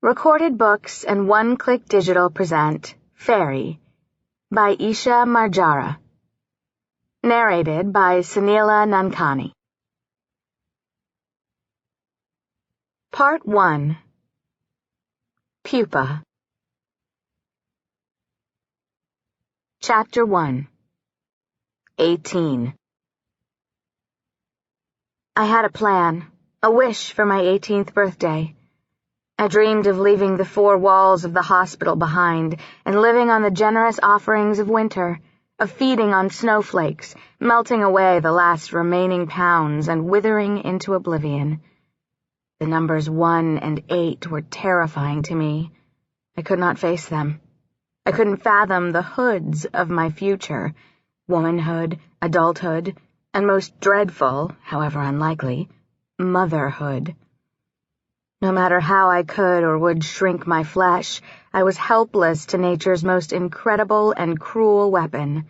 Recorded Books and One-Click Digital present Faerie by Eisha Marjara. Narrated by Sunila Nankani. Part 1. Pupa. Chapter 1. 18. I had a plan, a wish for my 18th birthday. I dreamed of leaving the four walls of the hospital behind and living on the generous offerings of winter, of feeding on snowflakes, melting away the last remaining pounds and withering into oblivion. The numbers 1 and 8 were terrifying to me. I could not face them. I couldn't fathom the hoods of my future, womanhood, adulthood, and most dreadful, however unlikely, motherhood. No matter how I could or would shrink my flesh, I was helpless to nature's most incredible and cruel weapon,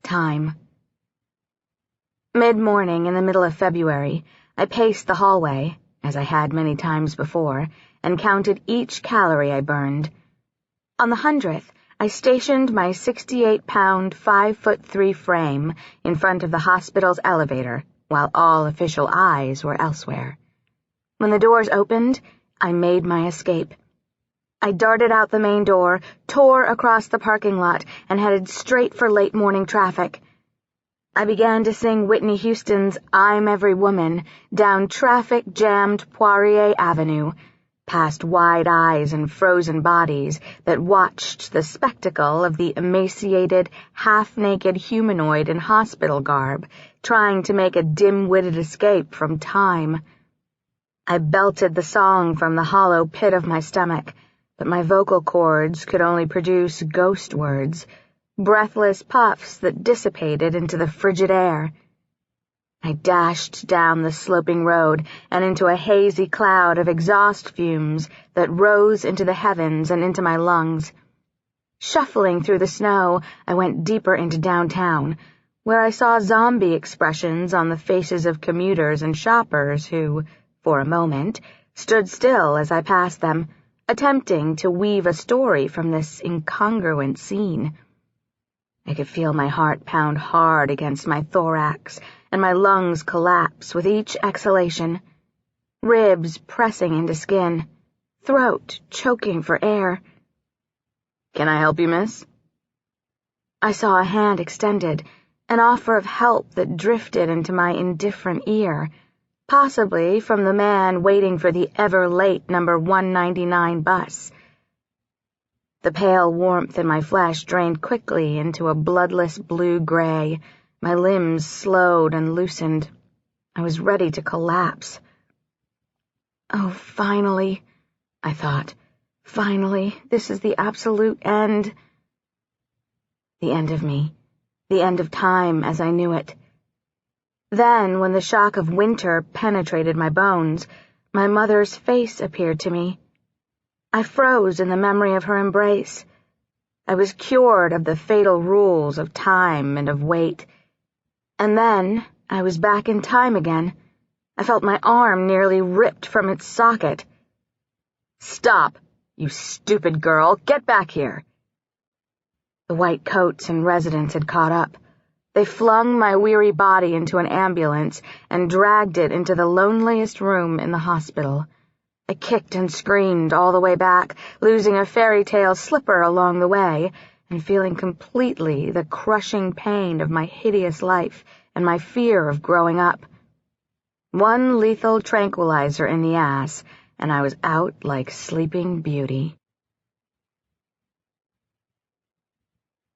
time. Mid-morning in the middle of February, I paced the hallway, as I had many times before, and counted each calorie I burned. On the 100th, I stationed my 68-pound, 5'3" frame in front of the hospital's elevator, while all official eyes were elsewhere. When the doors opened, I made my escape. I darted out the main door, tore across the parking lot, and headed straight for late morning traffic. I began to sing Whitney Houston's I'm Every Woman down traffic-jammed Poirier Avenue, past wide eyes and frozen bodies that watched the spectacle of the emaciated, half-naked humanoid in hospital garb trying to make a dim-witted escape from time. I belted the song from the hollow pit of my stomach, but my vocal cords could only produce ghost words, breathless puffs that dissipated into the frigid air. I dashed down the sloping road and into a hazy cloud of exhaust fumes that rose into the heavens and into my lungs. Shuffling through the snow, I went deeper into downtown, where I saw zombie expressions on the faces of commuters and shoppers who, for a moment, stood still as I passed them, attempting to weave a story from this incongruent scene. I could feel my heart pound hard against my thorax and my lungs collapse with each exhalation, ribs pressing into skin, throat choking for air. "Can I help you, miss?" I saw a hand extended, an offer of help that drifted into my indifferent ear, possibly from the man waiting for the ever-late number 199 bus. The pale warmth in my flesh drained quickly into a bloodless blue-gray. My limbs slowed and loosened. I was ready to collapse. Oh, finally, I thought. Finally, this is the absolute end. The end of me. The end of time as I knew it. Then, when the shock of winter penetrated my bones, my mother's face appeared to me. I froze in the memory of her embrace. I was cured of the fatal rules of time and of weight. And then I was back in time again. I felt my arm nearly ripped from its socket. "Stop, you stupid girl! Get back here!" The white coats and residents had caught up. They flung my weary body into an ambulance and dragged it into the loneliest room in the hospital. I kicked and screamed all the way back, losing a fairy tale slipper along the way, and feeling completely the crushing pain of my hideous life and my fear of growing up. One lethal tranquilizer in the ass, and I was out like Sleeping Beauty.